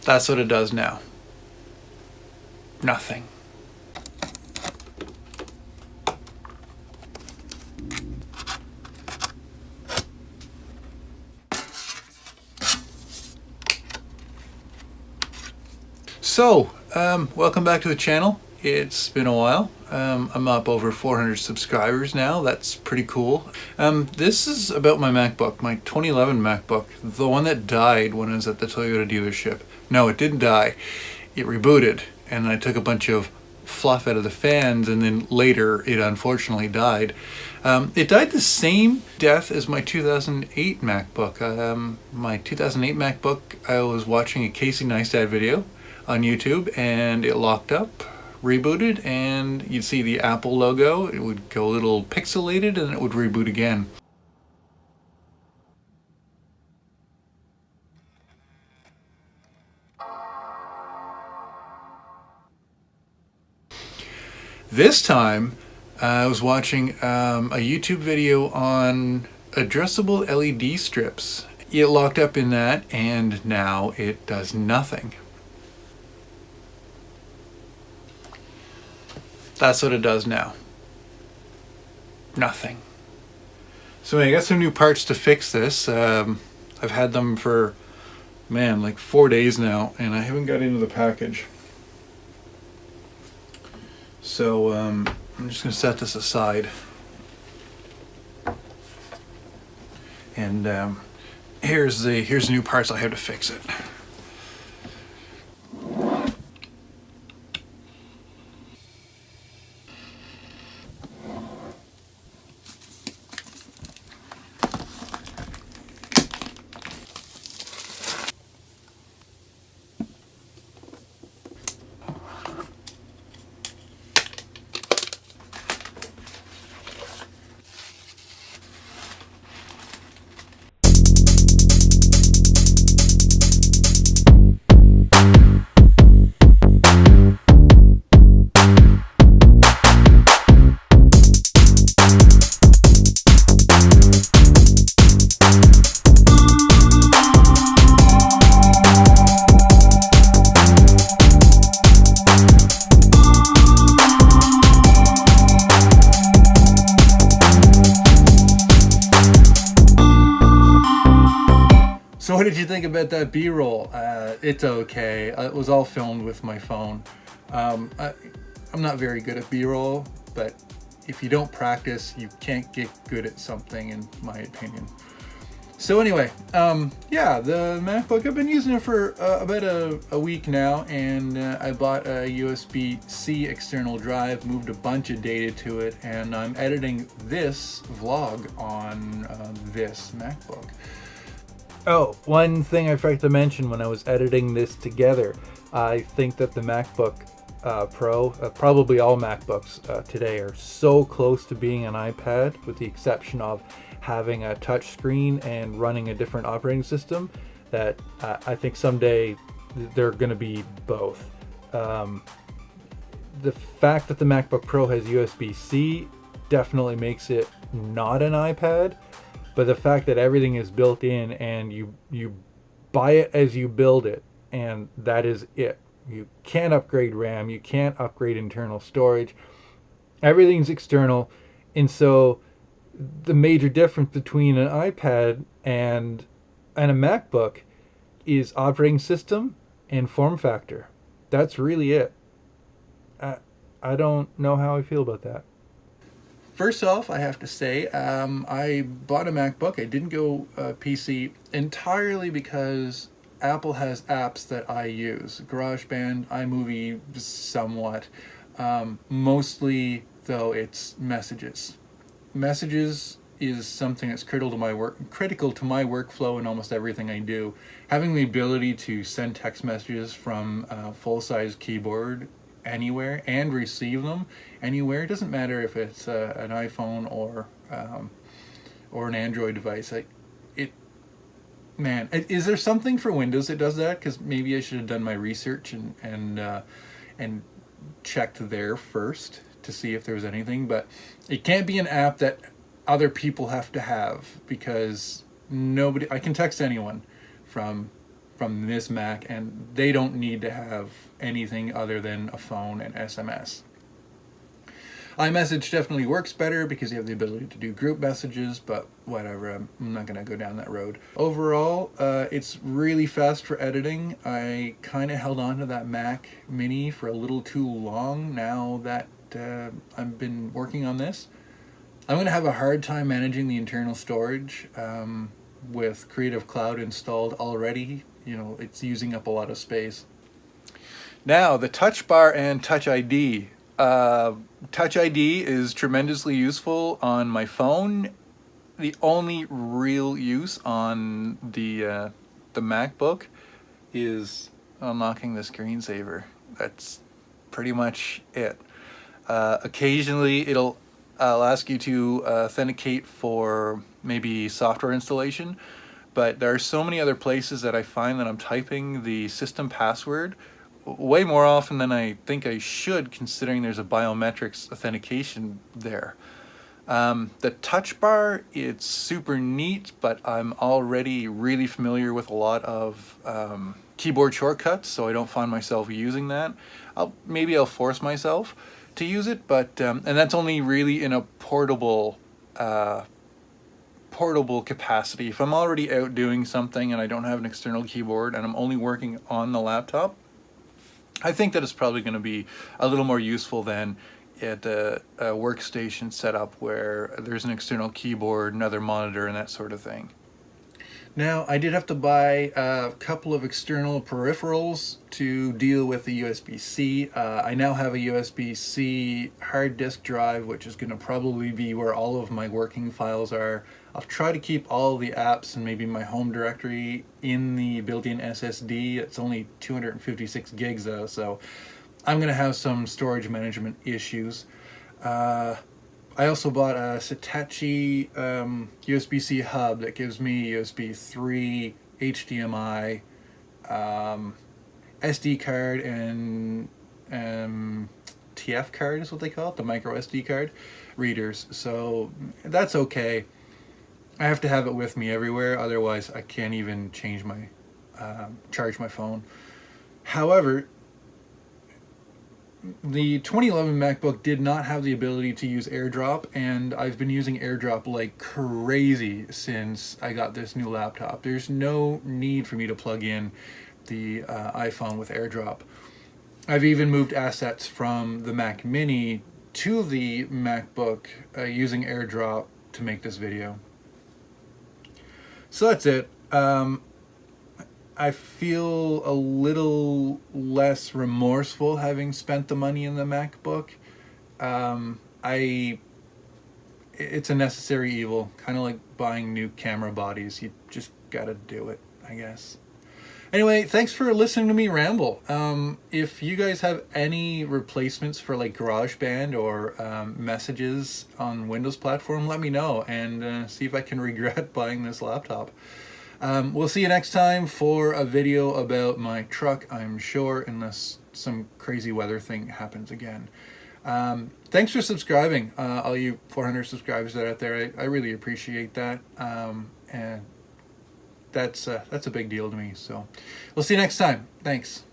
That's what it does now. Nothing. So, welcome back to the channel. It's been a while. I'm up over 400 subscribers now. That's pretty cool. This is about my MacBook, my 2011 MacBook, the one that died when I was at the Toyota dealership. No, it didn't die. It rebooted, and I took a bunch of fluff out of the fans, and then later it unfortunately died. It died the same death as my 2008 MacBook. My 2008 MacBook, I was watching a Casey Neistat video on YouTube, and it locked up, rebooted, and you'd see the Apple logo. It would go a little pixelated, and it would reboot again. This time, I was watching a YouTube video on addressable LED strips. It locked up in that, and now it does nothing. That's what it does now. Nothing. So I got some new parts to fix this. I've had them for, man, like 4 days now, and I haven't got into the package. So I'm just going to set this aside. And here's the new parts I have to fix it. So what did you think about that B-roll? It's okay. It was all filmed with my phone. I'm not very good at B-roll, but if you don't practice, you can't get good at something, in my opinion. So anyway, yeah, the MacBook, I've been using it for about a week now, and I bought a USB-C external drive, moved a bunch of data to it, and I'm editing this vlog on this MacBook. Oh, one thing I forgot to mention when I was editing this together, I think that the MacBook Pro, probably all MacBooks today, are so close to being an iPad, with the exception of having a touch screen and running a different operating system, that I think someday they're going to be both. The fact that the MacBook Pro has USB-C definitely makes it not an iPad. But the fact that everything is built in, and you buy it as you build it, and that is it. You can't upgrade RAM, you can't upgrade internal storage. Everything's external. And so the major difference between an iPad and a MacBook is operating system and form factor. That's really it. I don't know how I feel about that. First off, I have to say, I bought a MacBook. I didn't go PC entirely because Apple has apps that I use. GarageBand, iMovie, somewhat. Mostly, though, it's Messages. Messages is something that's critical to my workflow and almost everything I do. Having the ability to send text messages from a full-size keyboard anywhere and receive them anywhere. It doesn't matter if it's an iPhone or an Android device. Man, is there something for Windows that does that? Because maybe I should have done my research and checked there first to see if there was anything. But it can't be an app that other people have to have, because I can text anyone from from this Mac, and they don't need to have anything other than a phone and SMS. iMessage definitely works better because you have the ability to do group messages, but whatever, I'm not going to go down that road. Overall, it's really fast for editing. I kind of held on to that Mac Mini for a little too long now that I've been working on this. I'm going to have a hard time managing the internal storage with Creative Cloud installed already. You know, it's using up a lot of space. Now, the Touch Bar and Touch ID. Touch ID is tremendously useful on my phone. The only real use on the MacBook is unlocking the screensaver. That's pretty much it. Occasionally it'll ask you to authenticate for maybe software installation, but there are so many other places that I find that I'm typing the system password way more often than I think I should, considering there's a biometrics authentication there. The touch bar, it's super neat, but I'm already really familiar with a lot of keyboard shortcuts, so I don't find myself using that. Maybe I'll force myself to use it, but and that's only really in a portable capacity. If I'm already out doing something and I don't have an external keyboard and I'm only working on the laptop, I think that it's probably going to be a little more useful than at a workstation setup where there's an external keyboard, another monitor, and that sort of thing. Now, I did have to buy a couple of external peripherals to deal with the USB-C. I now have a USB-C hard disk drive, which is going to probably be where all of my working files are. I'll try to keep all the apps and maybe my home directory in the built-in SSD. It's only 256 gigs though, so I'm going to have some storage management issues. I also bought a Hitachi USB-C hub that gives me USB 3, HDMI, SD card, and TF card is what they call it, the micro SD card readers. So that's okay. I have to have it with me everywhere, otherwise I can't even change my charge my phone. However, the 2011 MacBook did not have the ability to use AirDrop, and I've been using AirDrop like crazy since I got this new laptop. There's no need for me to plug in the iPhone with AirDrop. I've even moved assets from the Mac Mini to the MacBook using AirDrop to make this video. So that's it. I feel a little less remorseful having spent the money in the MacBook. It's a necessary evil, kind of like buying new camera bodies. You just gotta do it, I guess. Anyway, thanks for listening to me ramble. If you guys have any replacements for like GarageBand or messages on Windows platform, let me know and see if I can regret buying this laptop. We'll see you next time for a video about my truck, I'm sure, unless some crazy weather thing happens again. Thanks for subscribing, all you 400 subscribers that are out there. I really appreciate that. And that's a big deal to me. So we'll see you next time. Thanks.